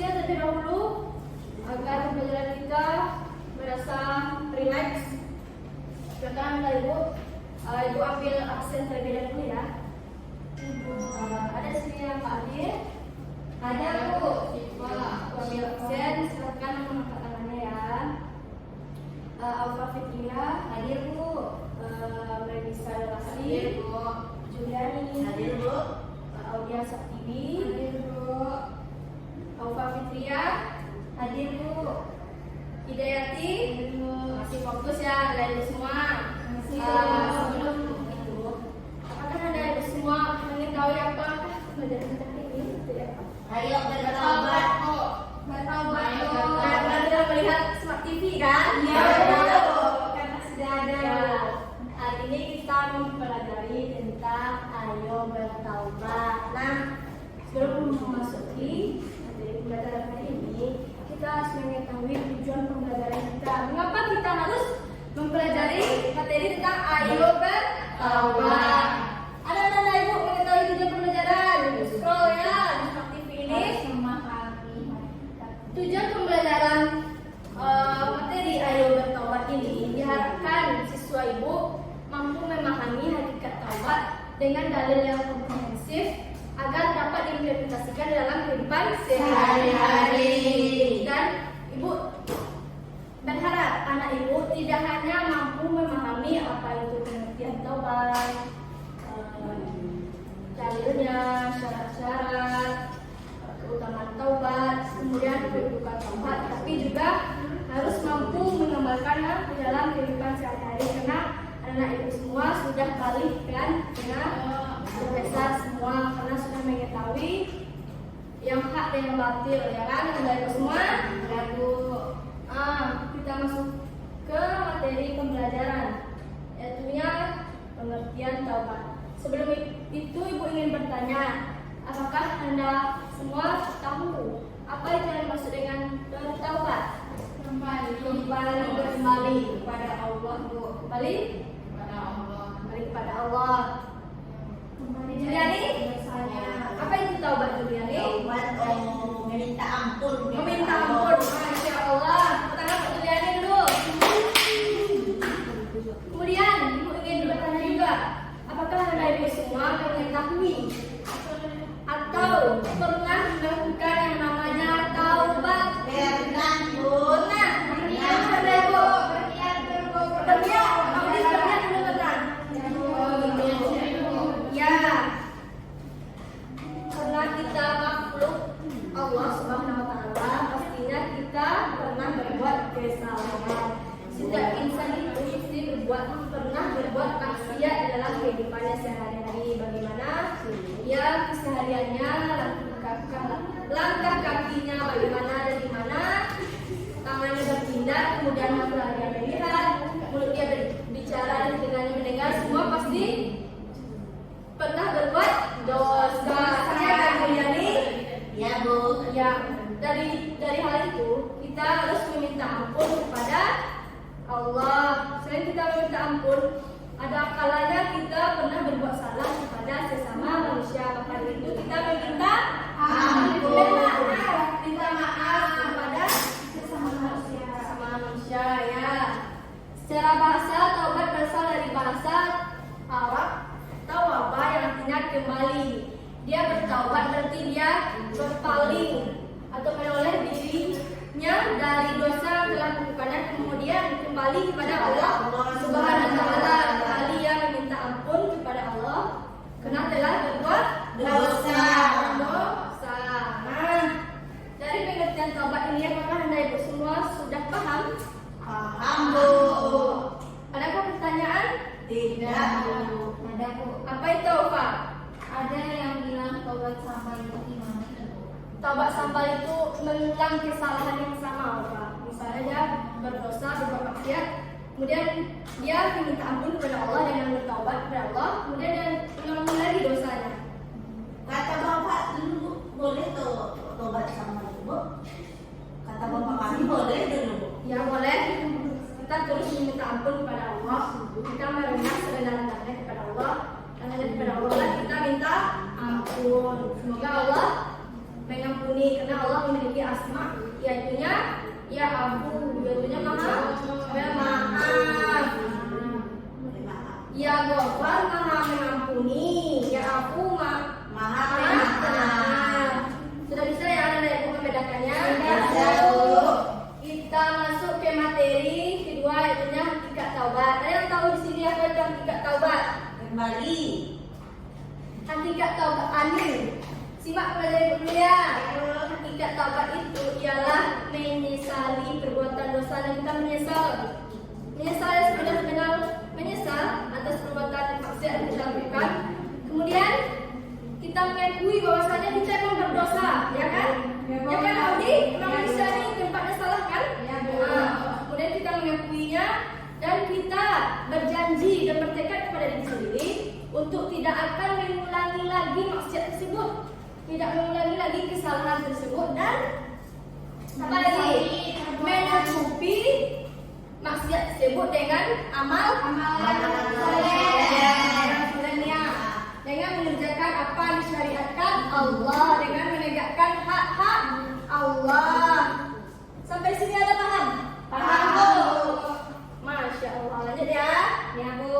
saja terlebih dahulu agar pembelajaran kita merasa rileks. Silakan Ibu, Ibu ambil absen terlebih dahulu ya. Ibu ada sini yang Pak Adil? Ada Bu. Wah, aku ambil absen. Silakan mengangkat tangannya ya. Alfa Fitria hadir Bu. Melisa Lasi, Juliani hadir Bu. Audia Saktibi hadir Bu. Alfa Fitria hadir Bu. Hidayati masih fokus ya, ada ibu semua. Sebelum itu, apakah ada ibu semua mengetahui apa pembelajaran kita ini? Ayo bertobat kok. Bertobat kok. Karena sudah melihat smart TV kan? Iya. Karena sudah ada. Hari ini kita mempelajari tentang ayo bertaubat. Nah, sebelum memasuki materi pembelajaran hari ini, kita harus mengetahui tujuan pembelajaran kita. Mengapa kita harus mempelajari materi tentang ayo bertaubat? Ada tanda Ibu mengetahui tujuan pembelajaran? Scroll ya di Smart TV ini. Tujuan pembelajaran materi ayo bertaubat ini diharapkan siswa Ibu mampu memahami hakikat taubat dengan dalil yang komprehensif agar dapat diimplementasikan dalam kehidupan sehari-hari. Dan Ibu berharap anak Ibu tidak hanya mampu memahami apa itu pengertian taubat, dalilnya, syarat-syarat, keutamaan taubat, kemudian kedudukan taubat, tapi juga harus mampu mengamalkannya di dalam kehidupan sehari-hari, karena anak Ibu semua sudah balik kan, dengan besar semua, karena sudah mengetahui yang hak dan yang batil, ya kan, anak Ibu semua. Lalu kita masuk ke materi pembelajaran, yaitunya pengertian taubat. Sebelum itu Ibu ingin bertanya, apakah Anda semua tahu apa itu yang dimaksud dengan bertaubat? Kembali kepada Allah, Bu. Kembali kepada Allah. Juliani, apa itu taubat, Juliani? Taubat meminta ampun. Meminta ampun. Masya Allah. Pertama Pak Juliani dulu. Kemudian Ibu ingin bertanya juga, apakah Anda Ibu semua mengetahui atau pernah melakukan yang namanya taubat? Pernah, Bu. Nah, yang Anda Ibu berniat dulu pernah? Ya. Karena kita makhluk Allah Subhanahu wa taala, pastinya kita pernah berbuat kesalahan. Setiap insan itu mesti pernah berbuat maksiat di dalam kehidupannya sehari-hari. Bagaimana dia kesehariannya, langkah kakinya bagaimana dan di mana, tangannya bertindak, kemudian mata dia melihat, mulut dia berbicara dan telinganya mendengar, semua pasti pernah berbuat dosa. Ya kan, Juliani? Ya, Bu. Ya, dari hal itu kita harus meminta ampun kepada Allah. Selain kita meminta ampun, ada kalanya kita pernah berbuat salah kepada sesama manusia. Maka dari itu kita meminta ampun, minta maaf kepada sesama manusia ya. Secara bahasa taubat berasal dari bahasa Arab tawaba yang artinya kembali. Dia bertaubat berarti dia berpaling atau menoleh dirinya dari dosa yang telah dilakukannya, kemudian kembali kepada Allah Subhanahu wa taala. Kali dia meminta ampun kepada Allah karena telah berbuat dosa. Nah, dari pengertian taubat ini, apakah Anda Ibu semua sudah paham? Paham, Bu. Adakah pertanyaan? Tidak, Bu. Ada, Bu. Apa itu, Pak? Ada yang bilang taubat sampah itu gimana? Taubat sampah itu mengulang kesalahan yang sama, Pak. Misalnya dia berdosa, berbuat maksiat, kemudian dia meminta ampun kepada Allah dengan bertaubat kepada Allah, kemudian dia mengulangi lagi dosanya. Kata Bapak dulu, boleh tuh tobat sama Ibu? Kata Bapak kami boleh dulu, Bu. Ya boleh. Kita terus meminta ampun kepada Allah. Kita merendah serendah-rendahnya kepada Allah. Dan hanya kepada Allah lah kita minta ampun. Semoga Allah mengampuni, karena Allah memiliki asma, yaitunya ya abu, yaitunya maaf. Ya Ghafar maha mengampuni, ya Afu Maha maaf. Pengampun. Sudah bisa ya Anda Ibu membedakannya? Bisa, Bu. Kita masuk ke materi kedua, yaitunya hakikat taubat. Ada yang tahu di sini apa itu hakikat taubat? Kembali. Hakikat taubat anu. Simak pelajaran dulu ya. Hakikat taubat itu ialah menyesali perbuatan dosa dan kita menyesal. Menyesal sebenar-benar menyesal atas perbuatan maksiat yang kita lakukan. Kemudian kita mengakui bahwasanya kita memang berdosa, ya kan? Ya kan Audi? Memang manusia ini tempatnya salah kan? Kemudian kita mengakuinya dan kita berjanji dan bertekad kepada diri sendiri untuk tidak akan mengulangi lagi maksiat tersebut, tidak mengulangi lagi kesalahan tersebut dan apa lagi? Menutupi maksiat tersebut dengan amal solehnya, dengan mengerjakan apa yang disyariatkan Allah, dengan menegakkan hak-hak Allah. Sampai sini ada paham? Paham, Bu. Masya Allah. Lanjut ya. Ya Bu.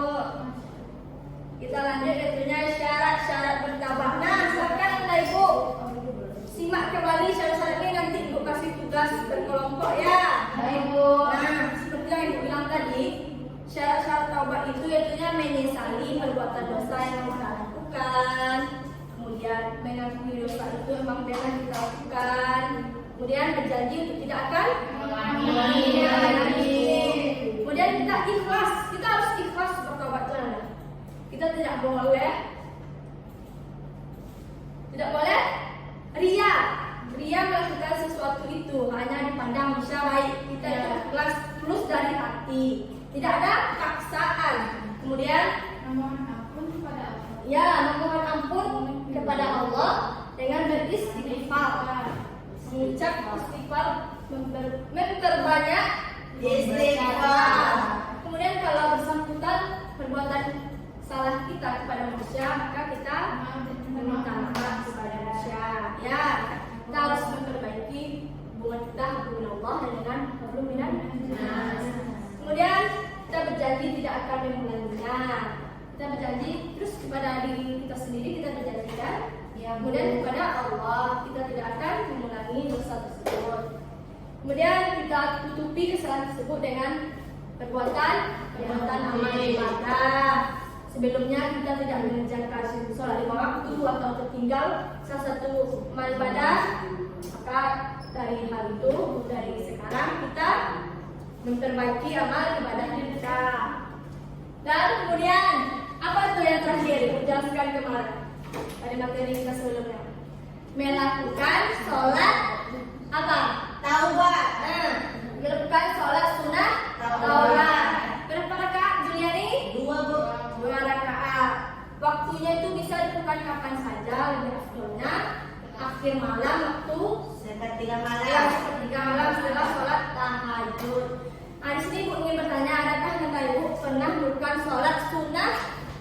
Kita lanjut tentunya syarat-syarat bertaubat. Nah, silakan Anda Ibu simak kembali syarat-syaratnya, nanti Ibu kasih tugas berkelompok ya. Baik, Bu. Nah, seperti yang Ibu bilang tadi, syarat-syarat taubat itu yaitunya menyesali perbuatan dosa yang kita lakukan, kemudian mengakui dosa itu memang pernah kita lakukan, kemudian berjanji untuk tidak akan mengulanginya lagi. Kemudian kita ikhlas, kita harus ikhlas bertaubat itu Anda. Kita tidak boleh ria. Ria melakukan sesuatu itu hanya dipandang manusia baik. Kita itu ikhlas tulus dari hati, tidak ada paksaan. Kemudian Memohon ampun kepada Allah. ya memohon ampun kepada Allah dengan beristighfar, mengucap istighfar, memperbanyak Istighfar. Kemudian kalau bersangkutan perbuatan salah kita kepada manusia, maka kita meminta maaf kepada manusia. Ya, kita harus memperbaiki hubungan kita dengan Allah dan dengan makhluk minan nas. Kemudian kita berjanji tidak akan mengulanginya. Kita berjanji terus kepada diri kita sendiri, kita berjanjikan. Ya, kemudian kepada Allah kita tidak akan mengulangi dosa tersebut. Kemudian kita tutupi kesalahan tersebut dengan perbuatan amal ibadah. Sebelumnya kita tidak mengerjakan sholat lima waktu atau tertinggal salah satu amal ibadah, maka dari hal itu, dari sekarang kita memperbaiki amal ibadah kita. Dan kemudian apa itu yang terakhir? Jelaskan kemarin pada materi kita sebelumnya. Melakukan sholat apa? Taubat. Melakukan sholat sunnah taubat. Berapa rakaat Juliani? 2, Bu. 2 rakaat. Waktunya itu bisa dilakukan kapan saja, lebih afdolnya akhir malam waktu Sepertiga malam. ya sepertiga malam setelah sholat tahajud. Nah, di sini Ibu ingin bertanya, adakah yang Ibu pernah melakukan sholat sunnah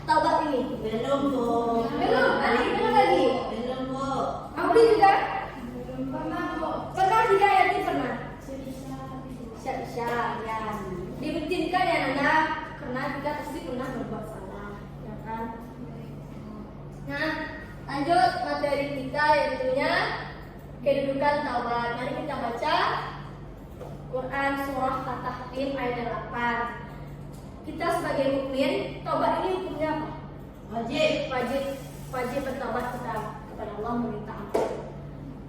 taubat ini? Belum, Bu. Belum, belum lagi. Belum, Bu. Audi juga? Pernah, Bu. Pernah juga ya, pernah. Bisa. Ya. Dibuktikan ya Nanda, karena kita pasti pernah berbuat salah, ya kan? Nah, lanjut materi kita yaitunya kedudukan taubat. Mari kita baca Quran surah At-Tahrim ayat 8. Kita sebagai mukmin, taubat ini hukumnya apa? Wajib bertaubat kita kepada Allah, meminta ampun.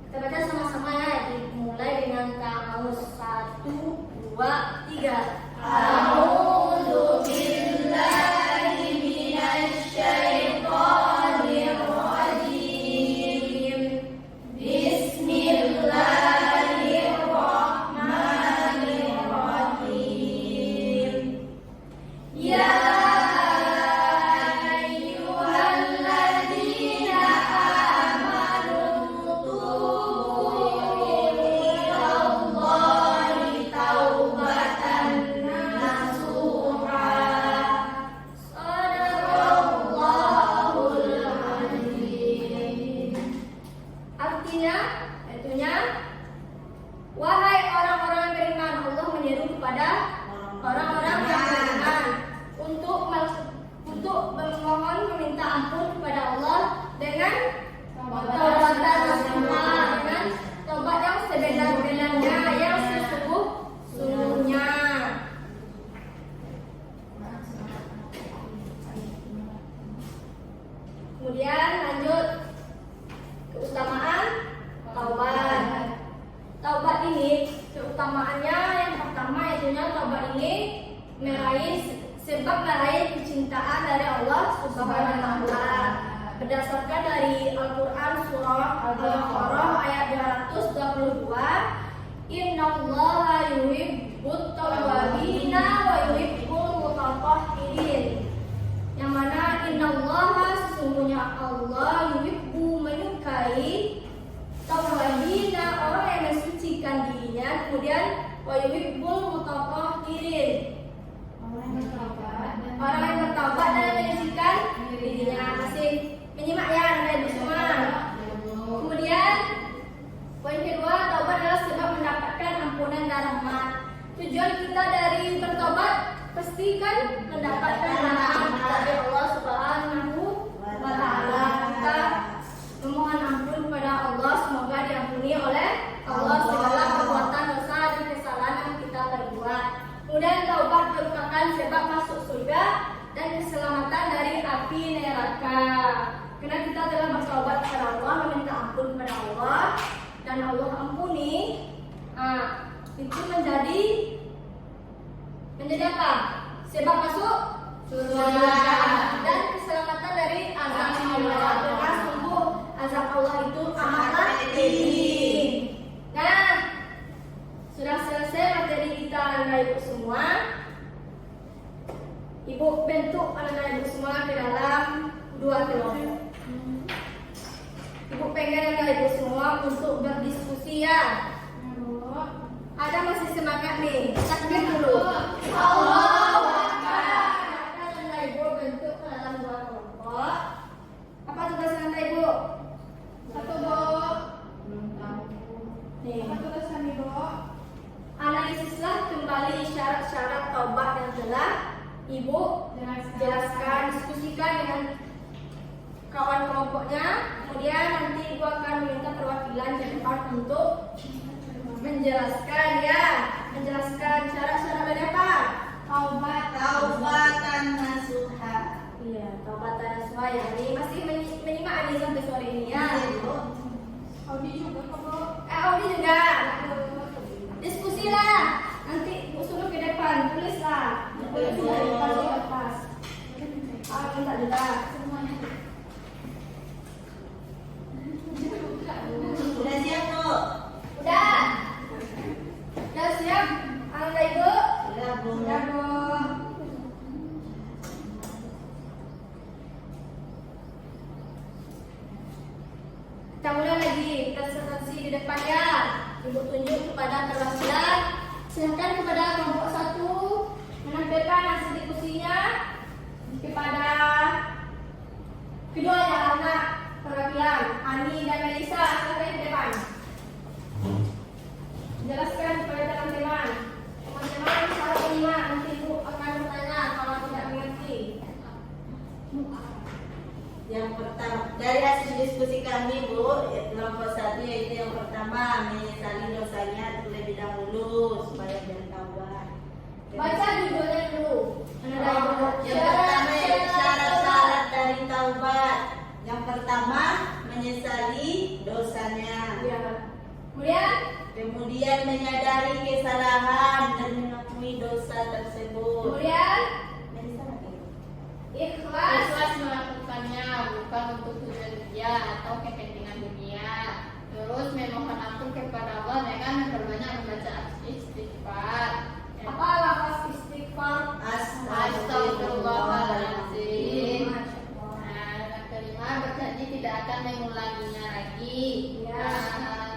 Kita baca sama-sama ya, dimulai dengan ta'awuz 1, 2, 3. A'udzu billahi minasy syaithanir rajim. Bismillahirrahmanirrahim. Ya ayyuhalladzina amanu tubu ilallahi taubatan nasuha. Shadaqallahul azim. Artinya, yaitunya Wahai orang-orang yang beriman, Allah menyeru kepada orang-orang yang beriman untuk memohon meminta ampun kepada Allah dengan taubatan nasuha, dengan taubat yang sebenar-benarnya, yang sesungguhnya. Kemudian lanjut keutamaan taubat. Taubat ini keutamaannya yang pertama yaitu taubat ini meraih kecintaan dari Allah Subhanahu wa taala. Berdasarkan dari Al-Qur'an surah Al-Baqarah ayat 222, Innallaha yuhibbut tawwabina wa yuhibbul mutatahhirin. Yang mana innallaha sesungguhnya Allah yuhibbu menyukai tawwabina orang yang mensucikan dirinya, kemudian wa yuhibbul mutatahhirin orang yang bertaubat dan menyucikan dirinya. Masih menyimak ya Anda semua. Kemudian poin kedua, taubat adalah sebab mendapatkan ampunan dan rahmat. Tujuan kita dari bertobat pastikan mendapatkan rahmat dari Allah Subhanahu wa taala. Kita memohon ampun kepada Allah, semoga diampuni oleh Allah segala perbuatan dosa dan kesalahan yang kita perbuat. Kemudian taubat merupakan sebab masuk surga dan keselamatan dari api neraka. Karena kita telah bertaubat kepada Allah, meminta ampun kepada Allah, dan Allah ampuni, itu menjadi apa? Sebab masuk surga dan keselamatan dari azab Allah. Karena sungguh azab Allah itu amat pedih. Nah, sudah selesai materi kita anak ibu semua. Ibu bentuk anak ibu semua ke dalam 2 kelompok. Ibu pengen anak ibu semua untuk berdiskusi ya. Ada masih semangat nih? Takbir dulu. Allahu Akbar. Anak ibu bentuk ke dalam 2 kelompok. Apa tugas anak ibu? 1, Bu. Nih. Apa tugas Ibu? Analisislah kembali syarat-syarat taubat yang telah Ibu jelaskan, diskusikan dengan kawan kelompoknya. Kemudian nanti Ibu akan meminta perwakilan ke depan untuk menjelaskan syarat-syarat dari apa? Taubatan nasuha. Iya, taubatan nasuha ya. Ini masih menyimak ini sampai sore ini ya. Audi juga kok, Bu. Audi juga. Diskusilah. Nanti Bu suruh ke depan, tulislah. Tulis di kertas. Minta juga. Semuanya. Udah siap, Bu? Udah. Udah siap? Anak ibu? Udah, Bu. Udah, Bu. Kita mulai lagi presentasi di depan ya. Ibu tunjuk kepada perwakilan. Silakan kepada kelompok 1 menampilkan hasil diskusinya kepada kedua anak perwakilan Ani dan Melisa. Silakan ke depan. Jelaskan kepada teman-teman. Teman-teman cara menyimak, nanti Ibu akan bertanya kalau tidak mengerti. Yang pertama, dari hasil diskusi kami, Bu, kelompok 1 yaitu yang pertama, menyesali dosanya terlebih dahulu supaya bertaubat. Baca judulnya dulu. Yang pertama, syarat-syarat dari taubat. Yang pertama, menyesali dosanya. Kemudian menyadari kesalahan dan mengakui dosa tersebut. Kemudian Ikhlas melakukannya bukan untuk tujuan dunia atau kepentingan dunia. Terus memohon ampun kepada Allah dengan memperbanyak membaca istighfar. apa lafaz istighfar? Astagfirullahaladzim. Yang kelima, berjanji tidak akan mengulanginya lagi.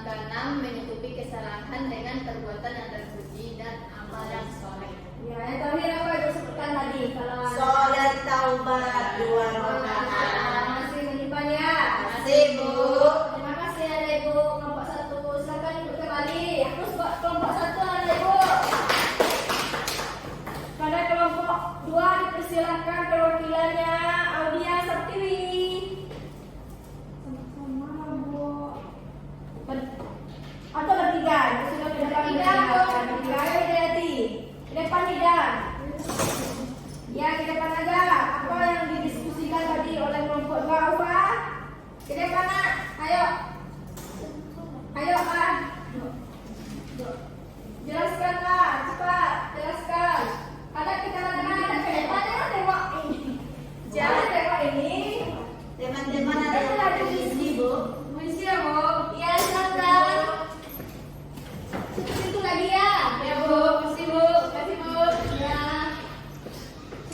Keenam, menutupi kesalahan dengan perbuatan yang terpuji dan amal yang soleh. Ya, yang terakhir apa itu sebutkan tadi? Kalau Sholat taubat 2 rakaat. masih menyimpan ya? Masih, Bu. Terima kasih ya Ibu. Kelompok 1 silakan depan tidak? Ya, ke depan aja. Apa yang didiskusikan tadi oleh kelompok 2 Ufa? Ke depan, Nak. Ayo. Ayo, Pak. Jelaskan, Pak. Cepat, jelaskan. Ada kita ada ke depan, jangan tengok ini. Jangan tengok ini. Teman-teman ada yang lagi isi, Bu. Misi ya, Bu. Iya, silakan. Situ lagi ya. Ya, Bu. Misi, Bu. Kasih, Bu. Ya.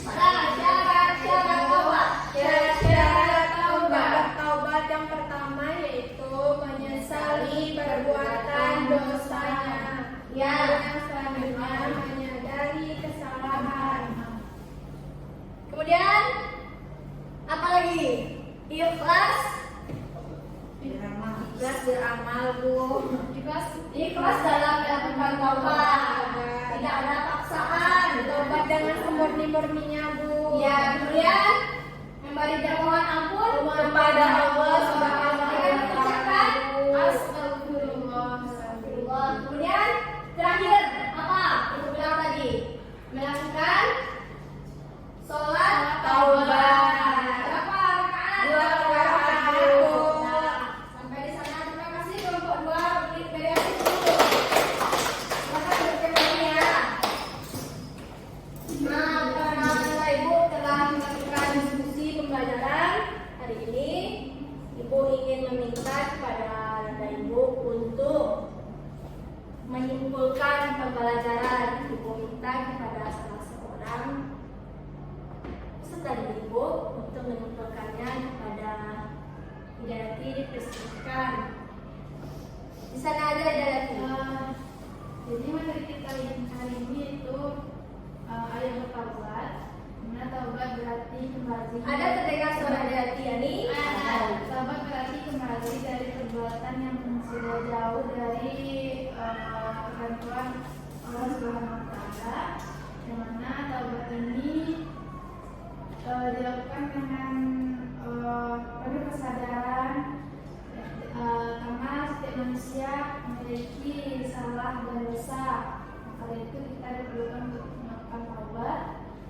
Syarat taubat. Syarat taubat yang pertama yaitu menyesali perbuatan dosanya. Yang selanjutnya menyadari kesalahan. Kemudian apa lagi? Ikhlas beramal, Bu. Ikhlas dalam melakukan taubat. Tidak ada paksaan. Taubat dengan semurni-murninya, Bu. Ya, kemudian memberi permohonan ampun kepada Allah Subhanahu wa taala. Astagfirullah. Kemudian terakhir apa? Itu bilang tadi. Melakukan sholat taubat. Berapa rakaat? 2 rakaat. Sampai di sana terima kasih kelompok 2 dari aku dulu. Silakan berkembang ya. Nah, Bapak Ibu telah melakukan diskusi pembelajaran hari ini. Ibu ingin meminta kepada Bapak Ibu untuk menyimpulkan pembelajaran. Ibu minta kepada salah seorang peserta Ibu untuk menyimpulkannya kepada Hidayati dipersilakan. Di sana ada Hidayati. Jadi materi kita hari ini itu ayat bertaubat. Mana taubat berarti kembali. Ada terdengar suara Hidayati ya nih? Taubat berarti kembali dari perbuatan yang sudah jauh dari ketentuan Allah Subhanahu wa taala. Yang mana taubat ini dilakukan dengan penuh kesadaran karena setiap manusia memiliki salah dan dosa. Maka itu kita diperlukan untuk melakukan taubat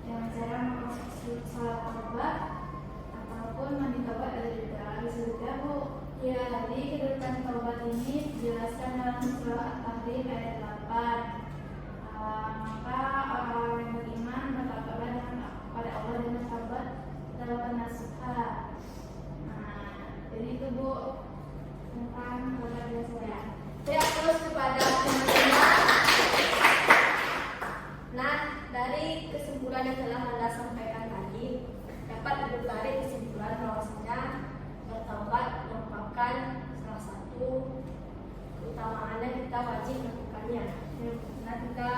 dengan cara melakukan salat taubat ataupun mandi taubat ada juga. Bisa juga, Bu. Ya, jadi kedudukan taubat ini dijelaskan dalam surah At-Tahrim ayat 8. Maka orang-orang yang beriman bertaubat kepada Allah dengan taubat taubatan nasuha. Jadi itu, Bu, tentang taubat biasa ya. Saya terus kepada teman-teman. Nah, dari kesimpulan yang telah Anda sampaikan tadi, dapat Ibu tarik kesimpulan bahwasanya bertaubat merupakan salah satu keutamaannya kita wajib melakukannya. Karena kita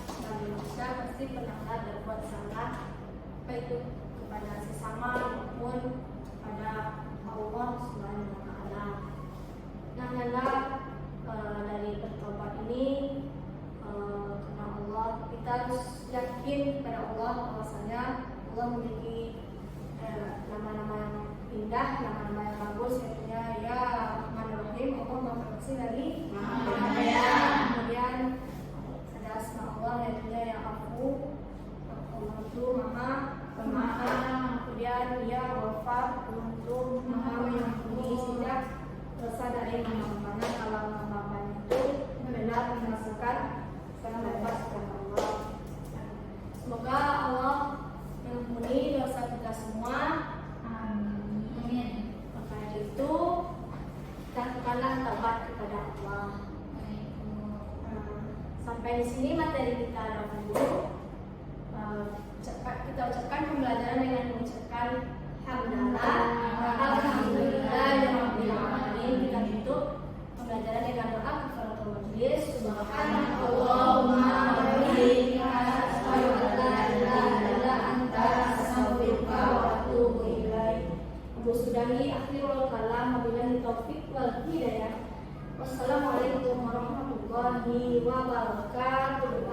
sebagai manusia pasti pernah berbuat salah, baik itu kepada sesama maupun kepada Allah Subhanahu wa taala. Nah, dari bertobat ini karena Allah, kita harus yakin kepada Allah bahwasanya Allah memiliki nama-nama yang indah, nama-nama yang bagus, yaitu ya Rahman-Rahim. Allah Maha Pengasih dari Maha Penyayang. Kemudian ada asma Allah yaitu ya Afu. Allah itu Maha Pemaaf. Kemudian ya Ghafar, Allah itu Maha Mengampuni, sehingga dosa dari hamba-hambanya kalau hamba-hambanya itu benar memasukkan taubat kepada Allah. Semoga Allah mengampuni dosa kita semua. Amin. Maka itu lakukanlah taubat kepada Allah. Sampai di sini materi kita dahulu. Kita ucapkan pembelajaran dengan mengucapkan hamdalah, alhamdulillah, ya rabbil alamin. Kita tutup pembelajaran dengan doa kafaratul majlis. Subhanallahumma wa bihamdika, asyhadu an la ilaha illa anta, astaghfiruka wa atubu ilaik. Ibu sudahi akhirul kalam, wabillahi taufik wal hidayah. Wassalamualaikum warahmatullahi wabarakatuh.